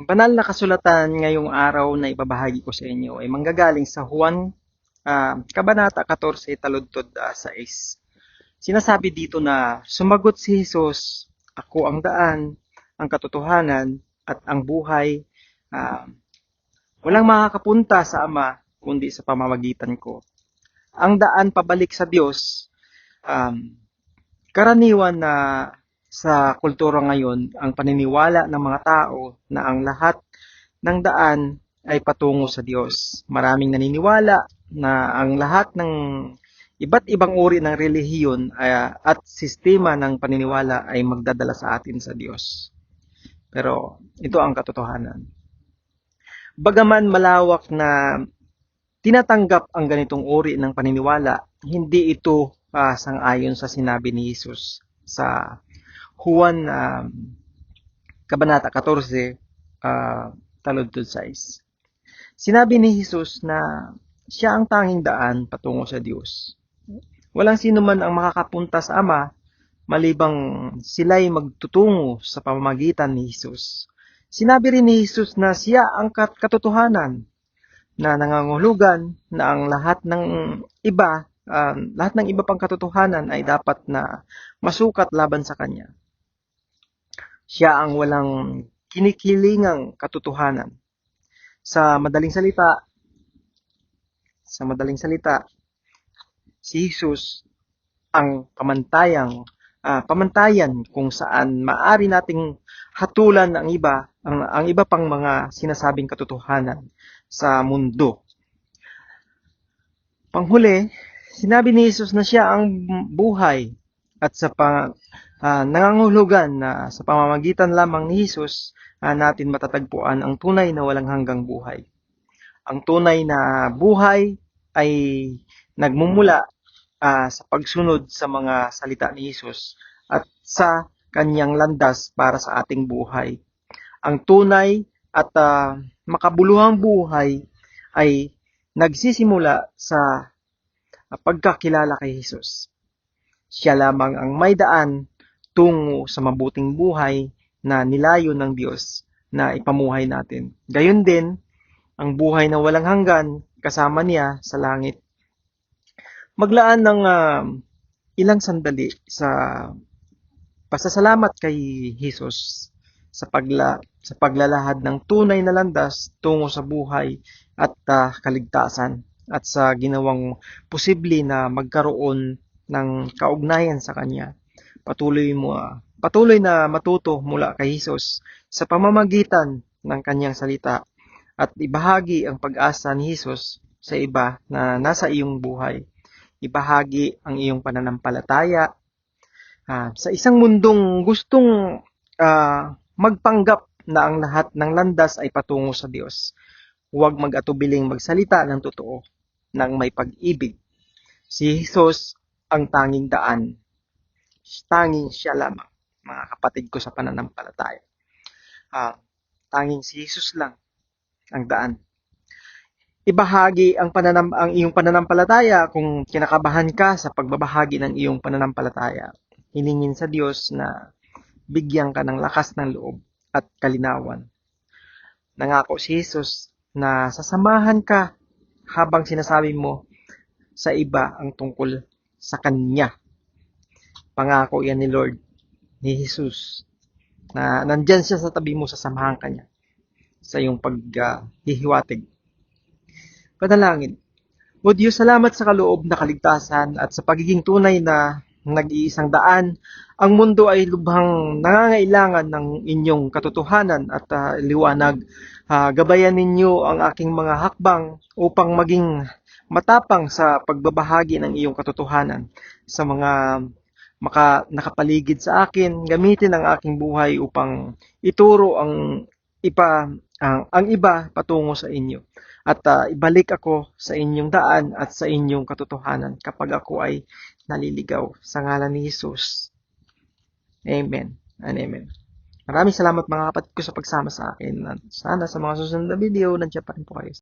Ang banal na kasulatan ngayong araw na ibabahagi ko sa inyo ay manggagaling sa Juan, Kabanata 14, taludtod 6. Sinasabi dito na sumagot si Jesus, "Ako ang daan, ang katotohanan, at ang buhay. Ah, Walang makakapunta sa Ama kundi sa pamamagitan ko." Ang daan pabalik sa Diyos, um, karaniwan na sa kultura ngayon ang paniniwala ng mga tao na ang lahat ng daan ay patungo sa Diyos. Maraming naniniwala na ang lahat ng iba't ibang uri ng relihiyon at sistema ng paniniwala ay magdadala sa atin sa Diyos. Pero ito ang katotohanan. Bagaman malawak na tinatanggap ang ganitong uri ng paniniwala, hindi ito sang-ayon sa sinabi ni Jesus sa Juan Kabanata 14, taludtod 6. Sinabi ni Jesus na siya ang tanging daan patungo sa Diyos. Walang sino man ang makakapunta sa Ama malibang sila'y magtutungo sa pamamagitan ni Jesus. Sinabi rin ni Jesus na siya ang katotohanan na nangangahulugan na ang lahat ng iba pang katotohanan ay dapat na masukat laban sa Kanya. Siya ang walang kinikilingang katotohanan. Sa madaling salita, si Jesus ang pamantayan kung saan maaari nating hatulan ang iba pang mga sinasabing katotohanan sa mundo. Panghuli, sinabi ni Jesus na siya ang buhay at nangangahulugan na sa pamamagitan lamang ni Jesus natin matatagpuan ang tunay na walang hanggang buhay. Ang tunay na buhay ay nagmumula sa pagsunod sa mga salita ni Jesus at sa kanyang landas para sa ating buhay. Ang tunay at makabuluhang buhay ay nagsisimula sa pagkakilala kay Jesus. Siya lamang ang may daan tungo sa mabuting buhay na nilayon ng Diyos na ipamuhay natin. Gayon din, ang buhay na walang hanggan kasama niya sa langit. Maglaan ng ilang sandali sa pasasalamat kay Jesus sa paglalahad ng tunay na landas tungo sa buhay at kaligtasan at sa ginawang posible na magkaroon ng kaugnayan sa Kanya. Patuloy na matuto mula kay Jesus sa pamamagitan ng Kanyang salita at ibahagi ang pag-asa ni Jesus sa iba na nasa iyong buhay. Ibahagi ang iyong pananampalataya sa isang mundong gustong magpanggap na ang lahat ng landas ay patungo sa Diyos. Huwag mag-atubiling magsalita ng totoo ng may pag-ibig. Si Jesus ang tanging daan. Tanging siya lamang, mga kapatid ko sa pananampalataya. Tanging si Jesus lang ang daan. Ibahagi ang iyong pananampalataya kung kinakabahan ka sa pagbabahagi ng iyong pananampalataya. Hilingin sa Diyos na bigyan ka ng lakas ng loob at kalinawan. Nangako si Jesus na sasamahan ka habang sinasabi mo sa iba ang tungkol sa Kanya. Pangako yan ni Lord, ni Jesus, na nandyan siya sa tabi mo, sasamahan ka niya sa iyong paghihiwatig. Panalangin. O Diyos, salamat sa kaloob na kaligtasan at sa pagiging tunay na nag-iisang daan. Ang mundo ay lubhang nangangailangan ng inyong katotohanan at liwanag. Gabayan ninyo ang aking mga hakbang upang maging matapang sa pagbabahagi ng iyong katotohanan sa mga nakapaligid sa akin. Gamitin ang aking buhay upang ituro ang iba patungo sa inyo. At ibalik ako sa inyong daan at sa inyong katotohanan kapag ako ay naliligaw. Sa ngalan ni Jesus. Amen and amen. Maraming salamat mga kapatid ko sa pagsama sa akin. Sana sa mga susunod na video, nandiyan pa rin po kayo.